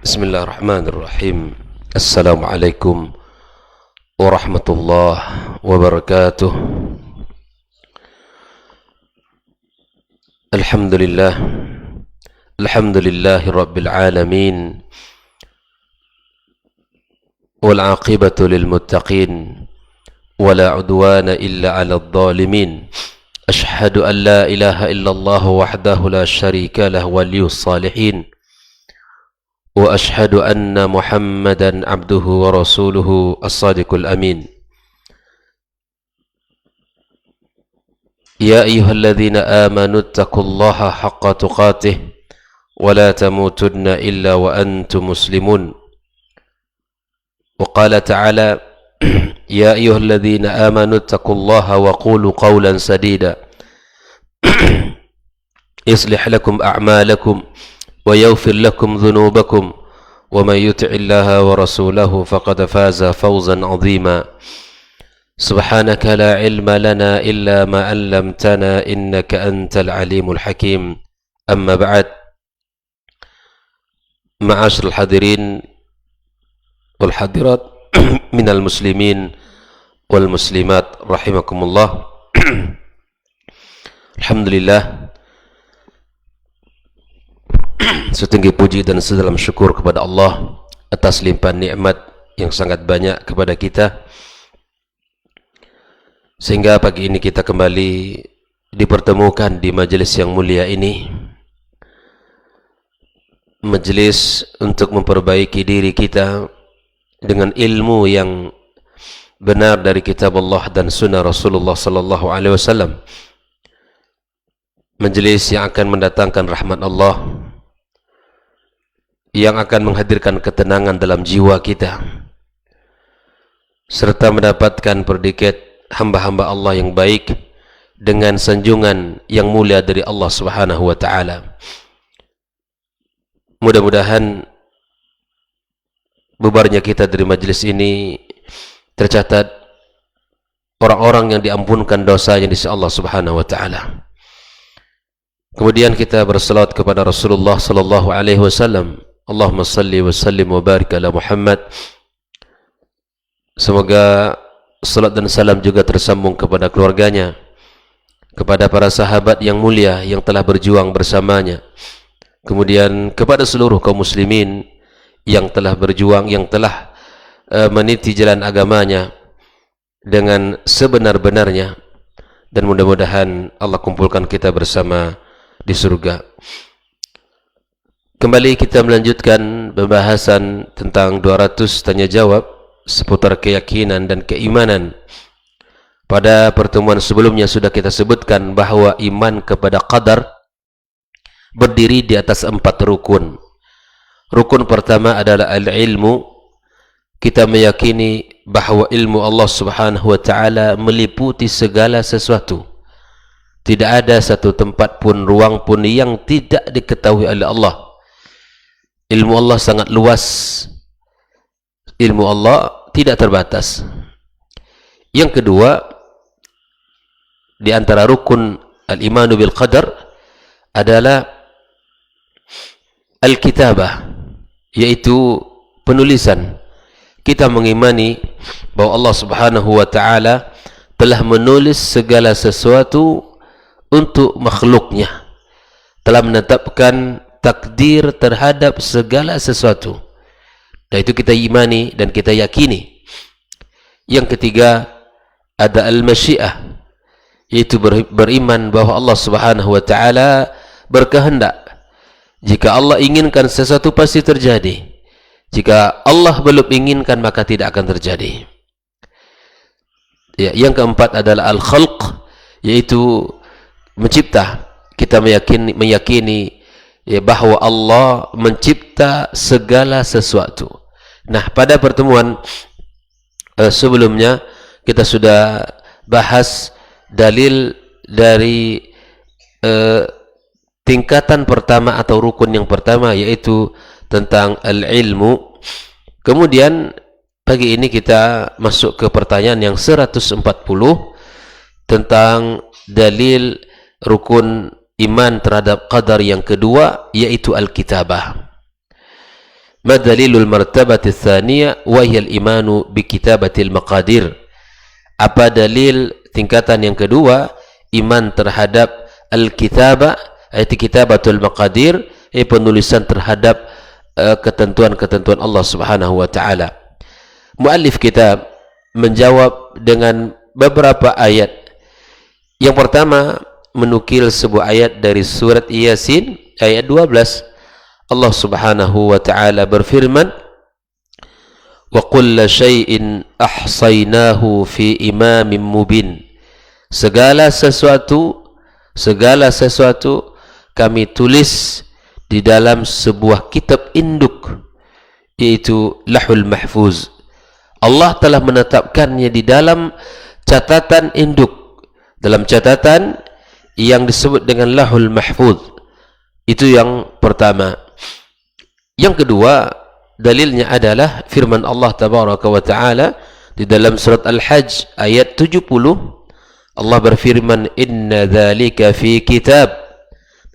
Bismillahirrahmanirrahim. Assalamualaikum warahmatullahi wabarakatuh. Alhamdulillah. Alhamdulillahi rabbil alamin. Wal aqibatu lil muttaqin. Wala udwana illa 'alal zalimin. Ashhadu an la ilaha illallah wahdahu la syarika lahu waliyus salihin. وأشهد أن محمدا عبده ورسوله الصادق الأمين. يا أيها الذين آمنوا اتقوا الله حق تقاته ولا تموتن إلا وأنتم مسلمون. وقال تعالى يا أيها الذين آمنوا اتقوا الله وقولوا قولا سديدا يصلح لكم أعمالكم ويغفر لكم ذنوبكم ومن يطع الله ورسوله فقد فاز فوزا عظيما. سبحانك لا علم لنا إلا ما علمتنا إنك أنت العليم الحكيم. أما بعد، معاشر الحاضرين والحاضرات من المسلمين والمسلمات رحمكم الله. Alhamdulillah, setinggi puji dan sedalam syukur kepada Allah atas limpahan nikmat yang sangat banyak kepada kita, sehingga pagi ini kita kembali dipertemukan di majelis yang mulia ini, majelis untuk memperbaiki diri kita dengan ilmu yang benar dari kitab Allah dan sunnah Rasulullah sallallahu alaihi wasallam, majelis yang akan mendatangkan rahmat Allah, yang akan menghadirkan ketenangan dalam jiwa kita, serta mendapatkan predikat hamba-hamba Allah yang baik dengan sanjungan yang mulia dari Allah Subhanahu wa taala. Mudah-mudahan bubarnya kita dari majelis ini tercatat orang-orang yang diampunkan dosanya di sisi Allah Subhanahu wa taala. Kemudian kita berselawat kepada Rasulullah sallallahu alaihi wasallam. Allahumma salli wa sallim wa barik ala Muhammad. Semoga salat dan salam juga tersambung kepada keluarganya, kepada para sahabat yang mulia yang telah berjuang bersamanya, kemudian kepada seluruh kaum muslimin yang telah berjuang, yang telah meniti jalan agamanya dengan sebenar-benarnya, dan mudah-mudahan Allah kumpulkan kita bersama di surga. Kembali kita melanjutkan pembahasan tentang 200 tanya jawab seputar keyakinan dan keimanan. Pada pertemuan sebelumnya sudah kita sebutkan bahawa iman kepada qadar berdiri di atas 4 rukun. Rukun pertama adalah al-ilmu. Kita meyakini bahawa ilmu Allah Subhanahu wa taala meliputi segala sesuatu. Tidak ada satu tempat pun, ruang pun yang tidak diketahui oleh Allah. Ilmu Allah sangat luas. Ilmu Allah tidak terbatas. Yang kedua, di antara rukun al-imanu bil qadar adalah al-kitabah, yaitu penulisan. Kita mengimani bahwa Allah Subhanahu wa taala telah menulis segala sesuatu untuk makhluknya, telah menetapkan takdir terhadap segala sesuatu, dan itu kita imani dan kita yakini. Yang ketiga ada al-masyiah, yaitu beriman bahwa Allah Subhanahu wa taala berkehendak. Jika Allah inginkan sesuatu pasti terjadi. Jika Allah belum inginkan maka tidak akan terjadi. Ya, yang keempat adalah al-khalq, yaitu mencipta. Kita meyakini ya, bahawa Allah mencipta segala sesuatu. Nah, pada pertemuan sebelumnya kita sudah bahas dalil dari tingkatan pertama atau rukun yang pertama, yaitu tentang al-ilmu. Kemudian pagi ini kita masuk ke pertanyaan yang 140 tentang dalil rukun iman terhadap qadar yang kedua, yaitu al-kitabah. Ma dalilul martabati tsaniyah wa hiya al-imanu bi kitabatil maqadir. Apa dalil tingkatan yang kedua, iman terhadap al-kitabah, ayat kitabatul maqadir, penulisan terhadap ketentuan-ketentuan Allah Subhanahu wa taala. Muallif kitab menjawab dengan beberapa ayat. Yang pertama, menukil sebuah ayat dari surat Yasin ayat 12. Allah Subhanahu wa taala berfirman, "Wa kulla syai'in ahsaynahu fi imamin mubin." Segala sesuatu kami tulis di dalam sebuah kitab induk, yaitu Lauhul Mahfuz. Allah telah menetapkannya di dalam catatan induk, dalam catatan yang disebut dengan Lauhul Mahfuz. Itu yang pertama. Yang kedua, dalilnya adalah firman Allah Tabaraka wa Ta'ala di dalam surat Al-Hajj ayat 70. Allah berfirman, "Inna dzalika fi kitab."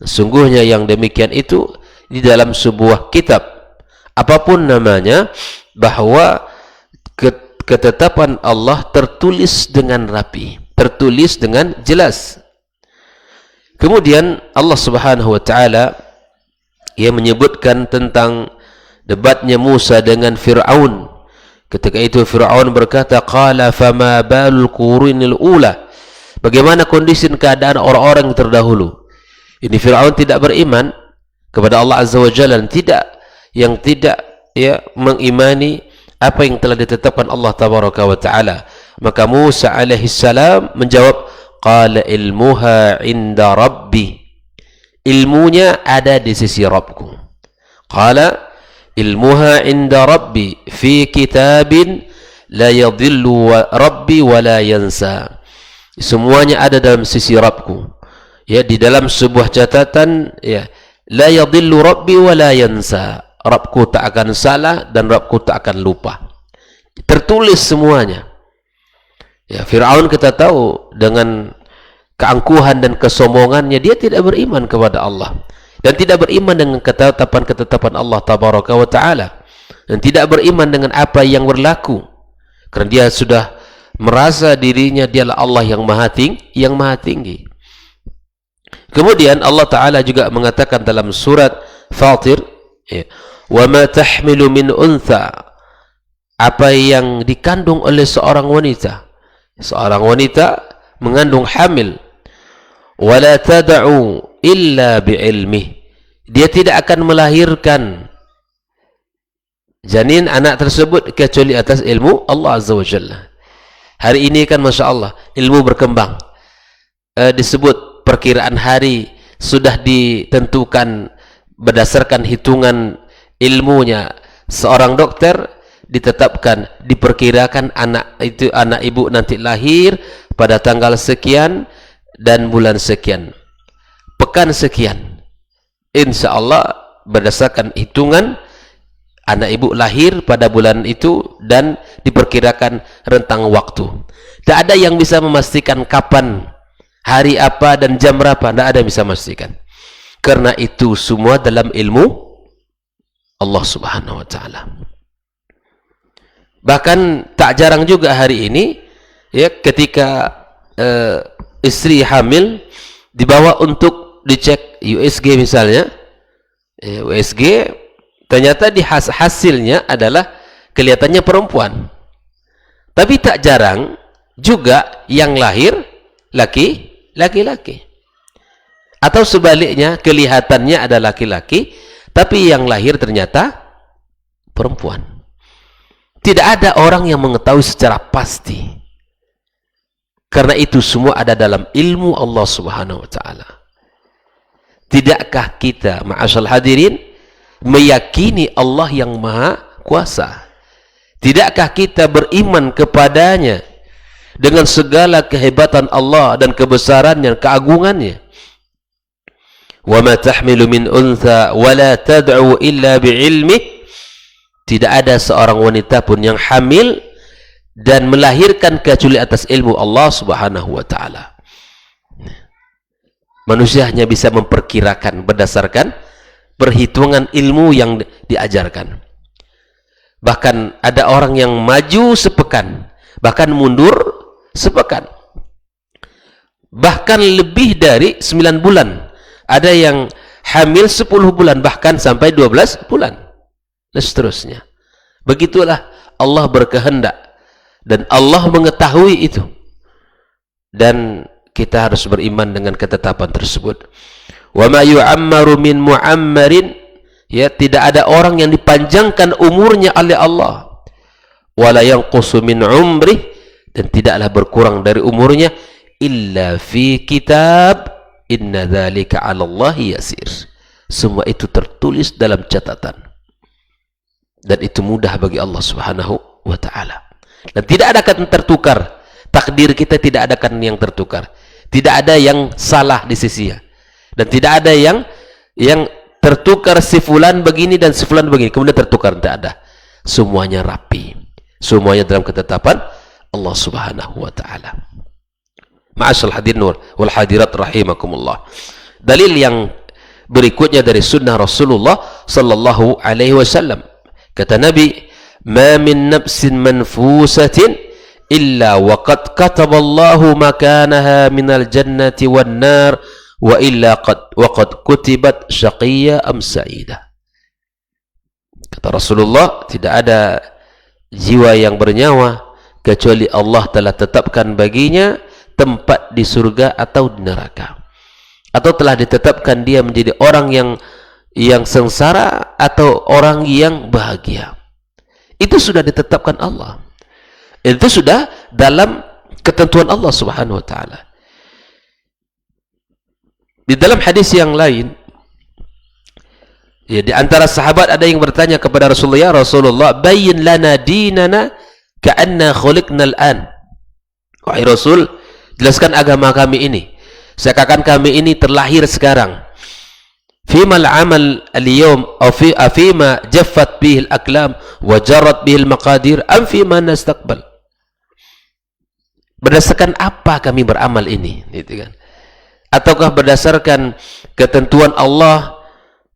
Sungguhnya yang demikian itu di dalam sebuah kitab. Apapun namanya, bahwa ketetapan Allah tertulis dengan rapi, tertulis dengan jelas. Kemudian Allah Subhanahu wa taala ia menyebutkan tentang debatnya Musa dengan Fir'aun. Ketika itu Fir'aun berkata, "Qala fama balul qurunil ula." Bagaimana kondisi keadaan orang-orang yang terdahulu? Ini Fir'aun tidak beriman kepada Allah Azza wa Jalla, yang tidak mengimani apa yang telah ditetapkan Allah Tabaraka wa taala. Maka Musa alaihi salam menjawab, "Qala ilmuha inda rabbi." Ilmunya ada di sisi Rabbku. Qala ilmuha inda rabbi fi kitabin la yadhillu rabbi wa la yansa. Semuanya ada dalam sisi Rabbku, ya, di dalam sebuah catatan, ya, la yadhillu rabbi wa la yansa. Rabbku tak akan salah dan Rabbku tak akan lupa. Tertulis semuanya. Ya, Fir'aun kita tahu dengan keangkuhan dan kesombongannya, dia tidak beriman kepada Allah dan tidak beriman dengan ketetapan-ketetapan Allah Tabaraka wa taala, dan tidak beriman dengan apa yang berlaku, karena dia sudah merasa dirinya dialah Allah yang maha tinggi. Kemudian Allah taala juga mengatakan dalam surat Fatir, "Wa ma tahmilu min untha." Apa yang dikandung oleh seorang wanita mengandung hamil, wala tad'u illa bi'ilmih. Dia tidak akan melahirkan janin anak tersebut kecuali atas ilmu Allah Azza wa Jalla. Hari ini kan Masya Allah ilmu berkembang, disebut perkiraan hari sudah ditentukan berdasarkan hitungan ilmunya. Seorang dokter diperkirakan anak ibu nanti lahir pada tanggal sekian dan bulan sekian, pekan sekian. Insya Allah berdasarkan hitungan anak ibu lahir pada bulan itu dan diperkirakan rentang waktu. Tak ada yang bisa memastikan kapan, hari apa dan jam berapa, tak ada yang bisa memastikan. Karena itu semua dalam ilmu Allah Subhanahu wa taala. Bahkan tak jarang juga hari ini, ya, ketika istri hamil dibawa untuk dicek USG misalnya, USG ternyata hasilnya adalah kelihatannya perempuan, tapi tak jarang juga yang lahir laki-laki, atau sebaliknya kelihatannya ada laki-laki tapi yang lahir ternyata perempuan. Tidak ada orang yang mengetahui secara pasti. Karena itu semua ada dalam ilmu Allah Subhanahu wa taala. Tidakkah kita, ma'asyal hadirin, meyakini Allah yang maha kuasa? Tidakkah kita beriman kepadanya dengan segala kehebatan Allah dan kebesarannya, keagungannya? Wa ma tahmilu min untha wa la tad'u illa bi'ilmih. Tidak ada seorang wanita pun yang hamil dan melahirkan kecuali atas ilmu Allah Subhanahu wa taala. Manusia hanya bisa memperkirakan berdasarkan perhitungan ilmu yang diajarkan. Bahkan ada orang yang maju sepekan, bahkan mundur sepekan, bahkan lebih dari 9 bulan. Ada yang hamil 10 bulan, bahkan sampai 12 bulan, dan seterusnya. Begitulah Allah berkehendak, dan Allah mengetahui itu, dan kita harus beriman dengan ketetapan tersebut. Wa ma yu'ammaru min mu'ammarin, ya, tidak ada orang yang dipanjangkan umurnya oleh Allah, wala yanqusu min umrih, dan tidaklah berkurang dari umurnya, illa fi kitab inna dzalika 'ala Allahi yasir. Semua itu tertulis dalam catatan, dan itu mudah bagi Allah Subhanahu wa taala. Dan tidak ada yang tertukar. Takdir kita tidak ada yang tertukar. Tidak ada yang salah di sisinya. Dan tidak ada yang tertukar, si fulan begini dan si fulan begini kemudian tertukar, tidak ada. Semuanya rapi. Semuanya dalam ketetapan Allah Subhanahu wa taala. Ma'asyal hadirin wal hadirat rahimakumullah. Dalil yang berikutnya dari sunnah Rasulullah sallallahu alaihi wasallam. Kata Nabi, "Ma min nafsin manfusatin illa waqad kataballahu makanaha minal jannati wan nar wa illa qad kutibat syaqiyya am sa'idah." Kata Rasulullah, tidak ada jiwa yang bernyawa kecuali Allah telah tetapkan baginya tempat di surga atau di neraka, atau telah ditetapkan dia menjadi orang yang sengsara atau orang yang bahagia. Itu sudah ditetapkan Allah. Itu sudah dalam ketentuan Allah Subhanahu wa taala. Di dalam hadis yang lain, ya, di antara sahabat ada yang bertanya kepada Rasulullah, "Ya Rasulullah, bayyin lana dinana ka'anna khuliqna al-an." Wahai Rasul, jelaskan agama kami ini seakan kami ini terlahir sekarang. Fima al-amal al-yawm aw fima jaffat bihi al-aqlam wa jarrat bihi al-maqadir am fima nastaqbal. Berdasarkan apa kami beramal ini, gitu kan? Ataukah berdasarkan ketentuan Allah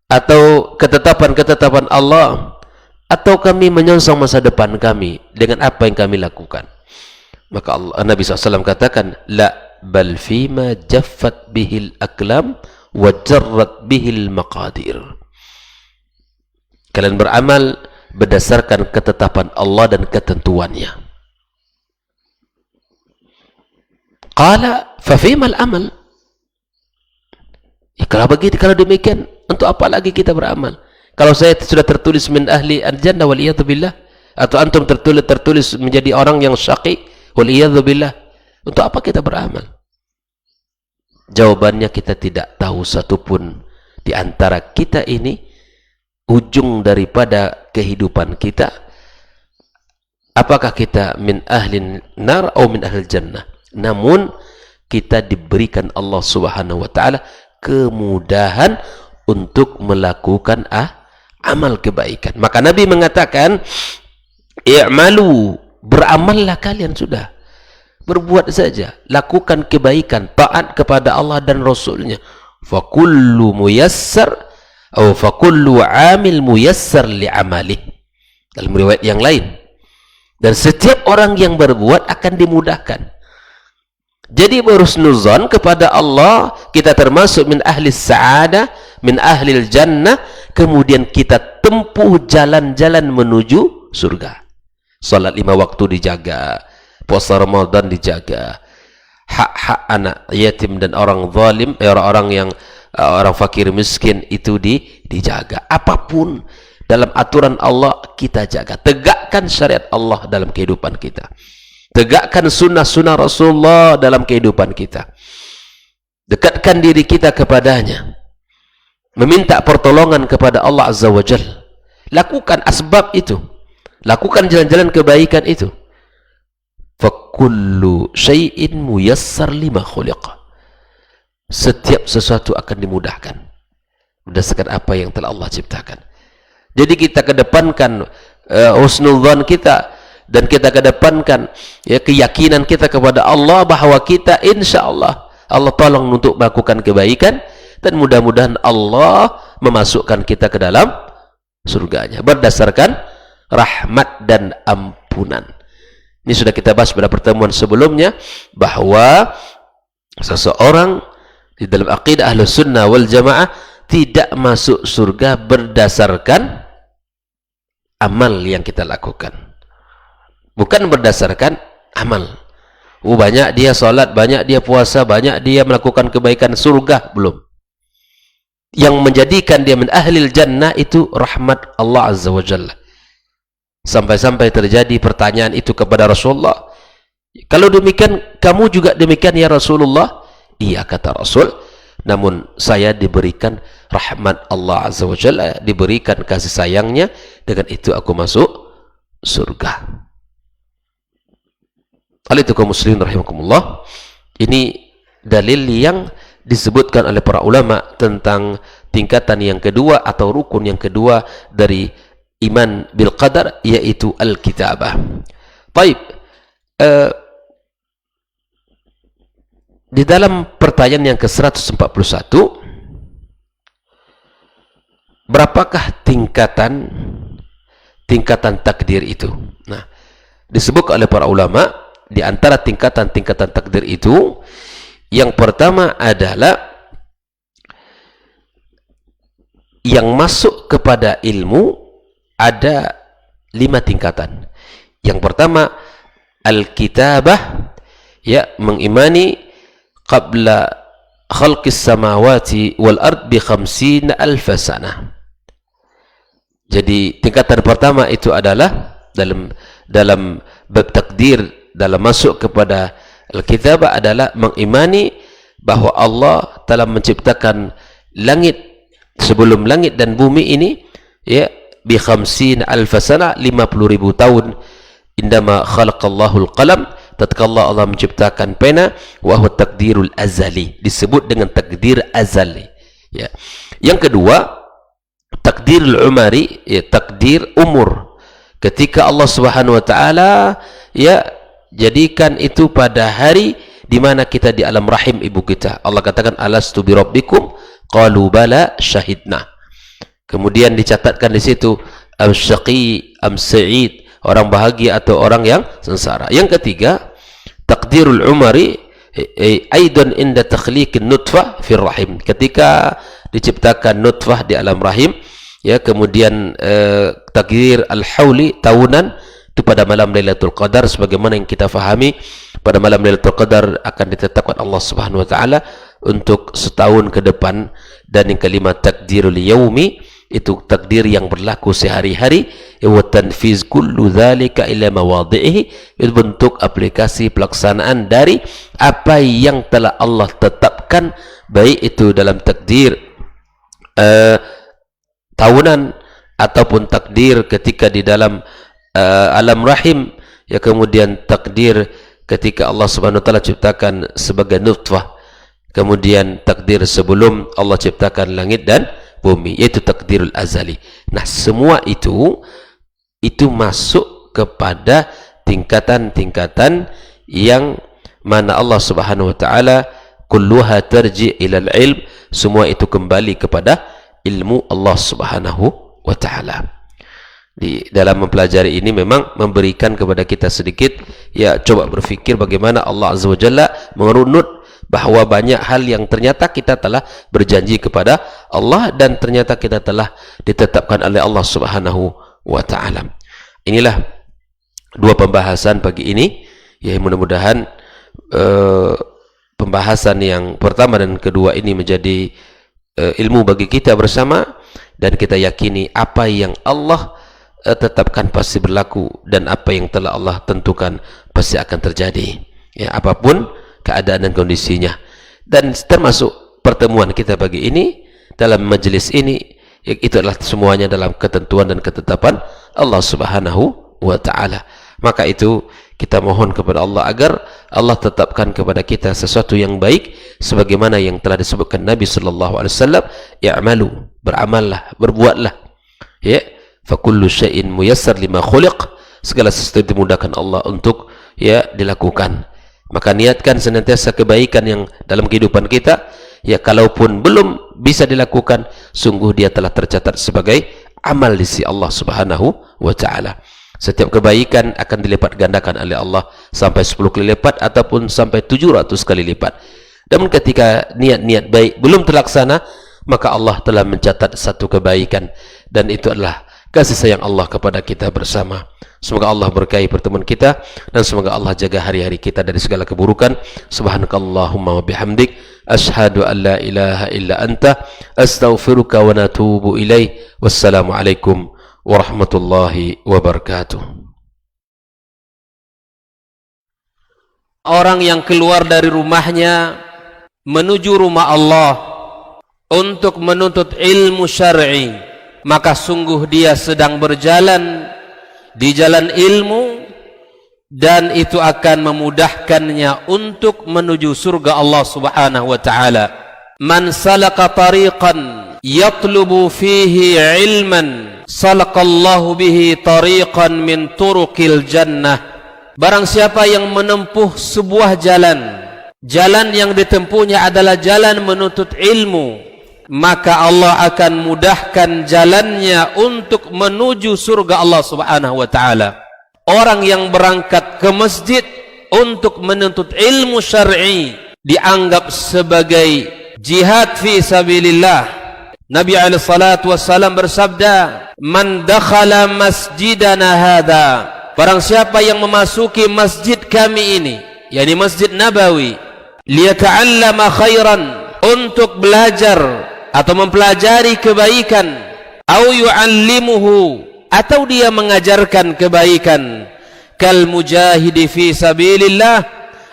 atau ketetapan-ketetapan Allah, atau kami menyongsong masa depan kami dengan apa yang kami lakukan? Maka Nabi SAW katakan, la bal fima jaffat bihil aklam wa jarrat bihil maqadir. Kalian beramal berdasarkan ketetapan Allah dan ketentuannya. Qala fa fima al-amal. Ya, kalau demikian, untuk apa lagi kita beramal? Kalau saya sudah tertulis min ahli al-jannah wal iyadhu billah, atau antum tertulis menjadi orang yang syaqi wal iyadhu billah, untuk apa kita beramal? Jawabannya, kita tidak tahu satupun di antara kita ini ujung daripada kehidupan kita, apakah kita min ahli nar atau min ahli jannah. Namun kita diberikan Allah Subhanahu wa taala kemudahan untuk melakukan amal kebaikan. Maka Nabi mengatakan, i'malu, beramallah kalian sudah. Berbuat saja, lakukan kebaikan, taat kepada Allah dan Rasulnya. Fakullu muyassar atau fakullu amil muyassar li'amalih. Dalam riwayat yang lain. Dan setiap orang yang berbuat akan dimudahkan. Jadi berhusnuzan kepada Allah, kita termasuk min ahli sa'adah, min ahli jannah, kemudian kita tempuh jalan-jalan menuju surga. Salat 5 waktu dijaga, puasa Ramadan dijaga, hak-hak anak yatim dan orang zalim, orang-orang yang orang fakir miskin itu dijaga. Apapun dalam aturan Allah kita jaga. Tegakkan syariat Allah dalam kehidupan kita. Tegakkan sunnah-sunnah Rasulullah dalam kehidupan kita. Dekatkan diri kita kepadanya. Meminta pertolongan kepada Allah Azza wa Jalla. Lakukan asbab itu. Lakukan jalan-jalan kebaikan itu. Fakullu syai'in muyassar lima khuliqa. Setiap sesuatu akan dimudahkan berdasarkan apa yang telah Allah ciptakan. Jadi kita kedepankan husnudzan kita, dan kita kedepankan ya, keyakinan kita kepada Allah bahwa kita insya Allah tolong untuk melakukan kebaikan, dan mudah-mudahan Allah memasukkan kita ke dalam surganya berdasarkan rahmat dan ampunan. Ini sudah kita bahas pada pertemuan sebelumnya, bahwa seseorang di dalam aqidah Ahlus Sunnah wal Jamaah tidak masuk surga berdasarkan amal yang kita lakukan, bukan berdasarkan amal. Banyak dia salat, banyak dia puasa, banyak dia melakukan kebaikan, surga belum. Yang menjadikan dia min ahlil jannah itu rahmat Allah Azza wa Jalla. Sampai-sampai terjadi pertanyaan itu kepada Rasulullah, kalau demikian kamu juga demikian ya Rasulullah? Iya, kata Rasul, namun saya diberikan rahmat Allah Azza wa Jalla, diberikan kasih sayangnya, dengan itu aku masuk surga. Hal itu kaum muslimin rahimakumullah, ini dalil yang disebutkan oleh para ulama tentang tingkatan yang kedua atau rukun yang kedua dari iman bil qadar, yaitu al-kitabah. Baik, di dalam pertanyaan yang ke-141, berapakah tingkatan takdir itu? Nah, disebut oleh para ulama, di antara tingkatan takdir itu, yang pertama adalah yang masuk kepada ilmu ada 5 tingkatan. Yang pertama, al-kitabah, ya, mengimani qabla khalqis samawati wal ard bi 50,000 sanah. Jadi tingkatan pertama itu adalah dalam bab takdir, dalam masuk kepada al-kitabah adalah mengimani bahwa Allah telah menciptakan langit, sebelum langit dan bumi ini, ya, bi 50,000 sanah, 50,000 tahun, indama khalaqallahu al-qalam, tatkala Allah menciptakan pena, wa huwa takdirul azali, disebut dengan takdir azali, ya. Yang kedua, takdirul umari, ya, takdir umur, ketika Allah Subhanahu wa taala, ya, jadikan itu pada hari di mana kita di alam rahim ibu kita. Allah katakan, alastu bi rabbikum, qalu bala, syahidna. Kemudian dicatatkan di situ am syaqi am sa'id, orang bahagia atau orang yang sengsara. Yang ketiga, takdirul umari aidan inda takhliqin nutfah fir rahim, ketika diciptakan nutfah di alam rahim, ya, kemudian takdir al-hauli, tahunan, itu pada malam Lailatul Qadar, sebagaimana yang kita fahami, pada malam Lailatul Qadar akan ditetapkan Allah Subhanahu wa taala untuk setahun ke depan. Dan yang kelima, takdirul yaumi, itu takdir yang berlaku sehari-hari, wa tanfiz kullu dzalika ila mawadhihi, itu bentuk aplikasi pelaksanaan dari apa yang telah Allah tetapkan, baik itu dalam takdir tahunan ataupun takdir ketika di dalam alam rahim, ya, kemudian takdir ketika Allah Subhanahu wa taala ciptakan sebagai nutfah, kemudian takdir sebelum Allah ciptakan langit dan bumi, yaitu takdirul azali. Nah, semua itu masuk kepada tingkatan-tingkatan yang mana Allah Subhanahu wa taala kulluha tarji ilal ilm, semua itu kembali kepada ilmu Allah Subhanahu wa taala. Di dalam mempelajari ini memang memberikan kepada kita sedikit, ya, coba berfikir bagaimana Allah Azza wa Jalla merunut bahwa banyak hal yang ternyata kita telah berjanji kepada Allah dan ternyata kita telah ditetapkan oleh Allah Subhanahu wa taala. Inilah dua pembahasan pagi ini, ya, mudah-mudahan pembahasan yang pertama dan kedua ini menjadi ilmu bagi kita bersama, dan kita yakini apa yang Allah tetapkan pasti berlaku, dan apa yang telah Allah tentukan pasti akan terjadi, ya, apapun keadaan dan kondisinya. Dan termasuk pertemuan kita pagi ini, dalam majelis ini, ya, itu adalah semuanya dalam ketentuan dan ketetapan Allah Subhanahu wa taala. Maka itu kita mohon kepada Allah agar Allah tetapkan kepada kita sesuatu yang baik, sebagaimana yang telah disebutkan Nabi sallallahu alaihi wasallam, i'malu, beramallah, berbuatlah, ya, fa kullu syai'in muyassar lima khuliq, segala sesuatu dimudahkan Allah untuk, ya, dilakukan. Maka niatkan senantiasa kebaikan yang dalam kehidupan kita, ya, kalaupun belum bisa dilakukan, sungguh dia telah tercatat sebagai amal di sisi Allah Subhanahu wa taala. Setiap kebaikan akan dilipat gandakan oleh Allah sampai 10 kali lipat ataupun sampai 700 kali lipat. Dan ketika niat-niat baik belum terlaksana, maka Allah telah mencatat satu kebaikan, dan itu adalah kasih sayang Allah kepada kita bersama. Semoga Allah berkahi pertemuan kita, dan semoga Allah jaga hari-hari kita dari segala keburukan. Subhanakallahumma wa bihamdik, asyhadu an la ilaha illa anta, astaghfiruka wa natubu ilaih. Wassalamualaikum warahmatullahi wabarakatuh. Orang yang keluar dari rumahnya menuju rumah Allah untuk menuntut ilmu syar'i, maka sungguh dia sedang berjalan di jalan ilmu, dan itu akan memudahkannya untuk menuju surga Allah Subhanahu wa taala. Man salaka tariqan yatlubu fihi ilman, salaqallahu bihi tariqan min turuqil jannah. Barang siapa yang menempuh sebuah jalan, jalan yang ditempuhnya adalah jalan menuntut ilmu, maka Allah akan mudahkan jalannya untuk menuju surga Allah Subhanahu wa taala. Orang yang berangkat ke masjid untuk menuntut ilmu syar'i dianggap sebagai jihad fi sabilillah. Nabi alaihi salatu wassalam bersabda, "Man dakhala masjidana hadza," barang siapa yang memasuki masjid kami ini, yakni Masjid Nabawi, liyata'allama khairan, untuk belajar atau mempelajari kebaikan, au yu'allimuhu, atau dia mengajarkan kebaikan, kal mujahidi fi sabilillah,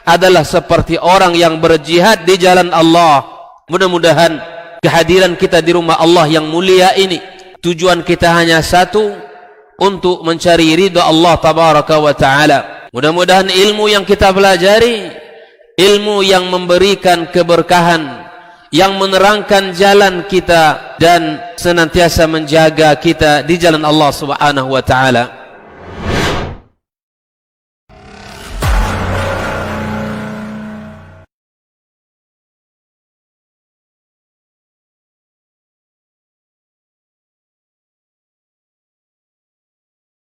adalah seperti orang yang berjihad di jalan Allah. Mudah-mudahan kehadiran kita di rumah Allah yang mulia ini, tujuan kita hanya satu, untuk mencari ridha Allah tabaraka wa taala. Mudah-mudahan ilmu yang kita pelajari, ilmu yang memberikan keberkahan, yang menerangkan jalan kita dan senantiasa menjaga kita di jalan Allah Subhanahu wa taala.